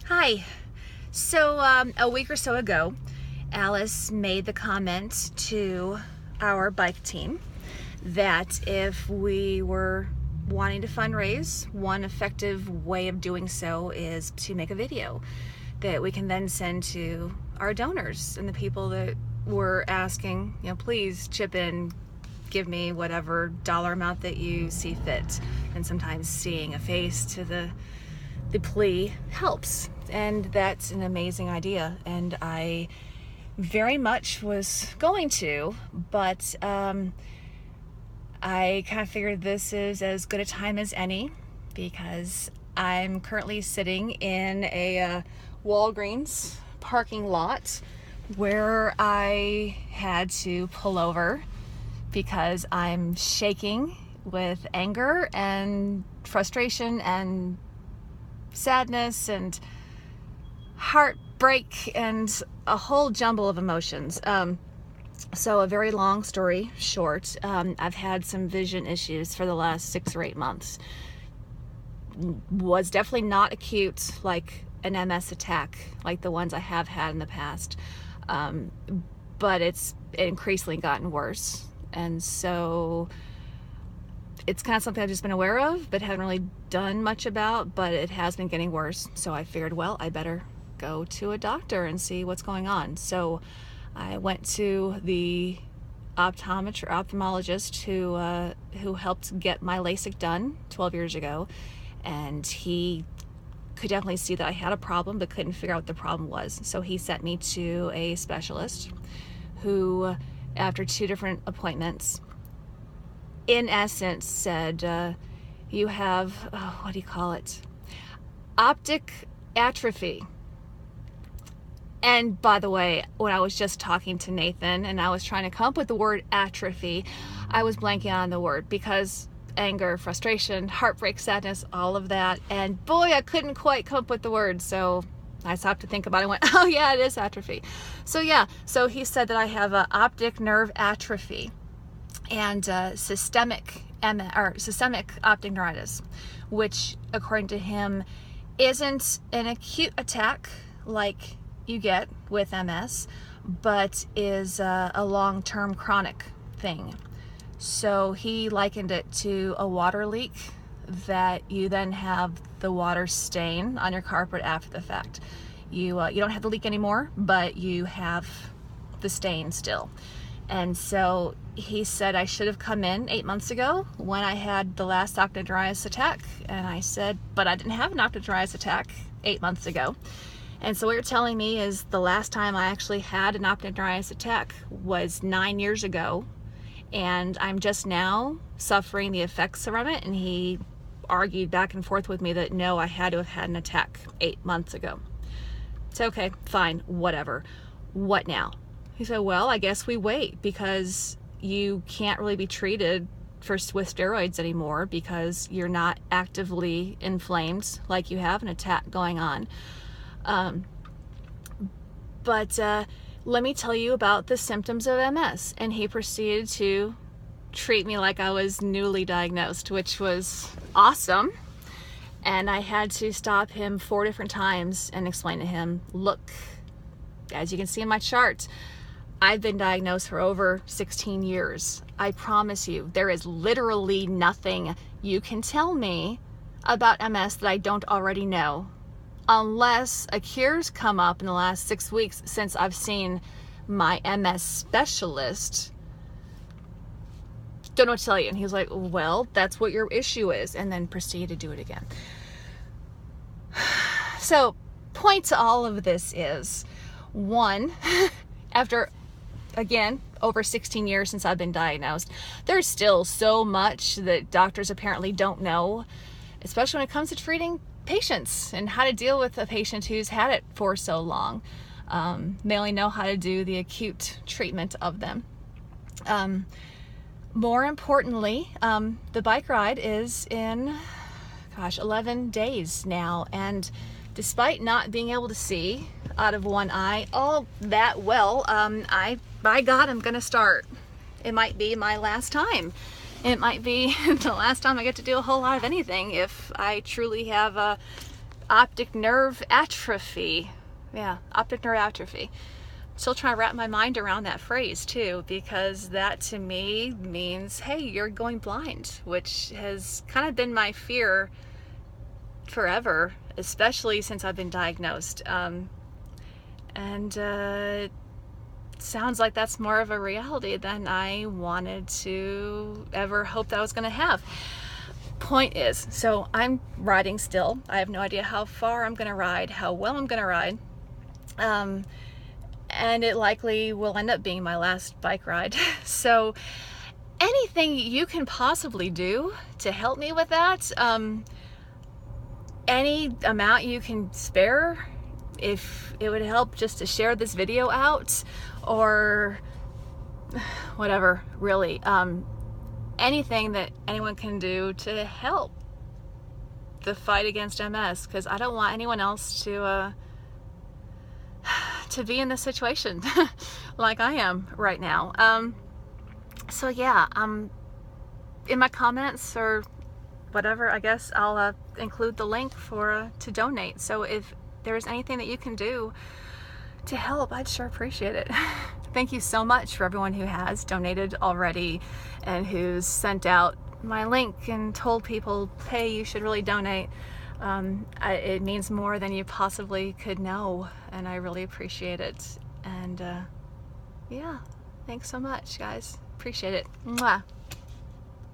Hi. So a week or so ago, Alice made the comment to our bike team that if we were wanting to fundraise, one effective way of doing so is to make a video that we can then send to our donors and the people that were asking, please chip in, give me whatever dollar amount that you see fit. And sometimes seeing a face to the plea helps, and that's an amazing idea, and I very much was going to, but I kind of figured this is as good a time as any because I'm currently sitting in a Walgreens parking lot where I had to pull over because I'm shaking with anger and frustration and sadness and heartbreak and a whole jumble of emotions. So a very long story short, I've had some vision issues for the last 6 or 8 months. Was definitely not acute like an MS attack like the ones I have had in the past, but it's increasingly gotten worse, and so it's kind of something I've just been aware of but haven't really done much about, but it has been getting worse. So I figured, well, I better go to a doctor and see what's going on. So I went to the ophthalmologist who helped get my LASIK done 12 years ago, and he could definitely see that I had a problem but couldn't figure out what the problem was. So he sent me to a specialist who, after 2 different appointments, in essence said, you have, what do you call it? Optic atrophy. And by the way, when I was just talking to Nathan and I was trying to come up with the word atrophy, I was blanking on the word because anger, frustration, heartbreak, sadness, all of that. And boy, I couldn't quite come up with the word. So I stopped to think about it and went, oh yeah, it is atrophy. So yeah, so he said that I have optic nerve atrophy and systemic optic neuritis, which according to him isn't an acute attack like you get with MS, but is a long-term chronic thing. So he likened it to a water leak that you then have the water stain on your carpet after the fact. You don't have the leak anymore, but you have the stain still. And so he said I should have come in 8 months ago when I had the last optic neuritis attack. And I said, but I didn't have an optic neuritis attack 8 months ago. And so what you're telling me is the last time I actually had an optic neuritis attack was 9 years ago. And I'm just now suffering the effects from it. And he argued back and forth with me that no, I had to have had an attack 8 months ago. It's okay, fine, whatever. What now? He said, well, I guess we wait because you can't really be treated with steroids anymore because you're not actively inflamed like you have an attack going on. But let me tell you about the symptoms of MS. And he proceeded to treat me like I was newly diagnosed, which was awesome. And I had to stop him 4 different times and explain to him, look, as you can see in my chart, I've been diagnosed for over 16 years. I promise you, there is literally nothing you can tell me about MS that I don't already know, unless a cure's come up in the last 6 weeks since I've seen my MS specialist. Don't know what to tell you. And he was like, well, that's what your issue is, and then proceeded to do it again. So, point to all of this is, one, after, again, over 16 years since I've been diagnosed, there's still so much that doctors apparently don't know, especially when it comes to treating patients and how to deal with a patient who's had it for so long. They only know how to do the acute treatment of them. More importantly, the bike ride is in, 11 days now, and despite not being able to see out of one eye all that well, by God, I'm gonna start. It might be my last time. It might be the last time I get to do a whole lot of anything if I truly have optic nerve atrophy. Yeah, optic nerve atrophy. Still trying to wrap my mind around that phrase too, because that to me means, hey, you're going blind, which has kind of been my fear forever, especially since I've been diagnosed. And sounds like that's more of a reality than I wanted to ever hope that I was going to have. Point is, so I'm riding still. I have no idea how far I'm going to ride, how well I'm going to ride. And it likely will end up being my last bike ride. So anything you can possibly do to help me with that, any amount you can spare, if it would help just to share this video out, or whatever, really, anything that anyone can do to help the fight against MS, because I don't want anyone else to be in this situation like I am right now. So yeah, in my comments or whatever, I guess I'll include the link for to donate. So if there's anything that you can do to help, I'd sure appreciate it. Thank you so much for everyone who has donated already and who's sent out my link and told people, hey, you should really donate. It means more than you possibly could know, and I really appreciate it. And yeah, thanks so much, guys. Appreciate it. Mwah.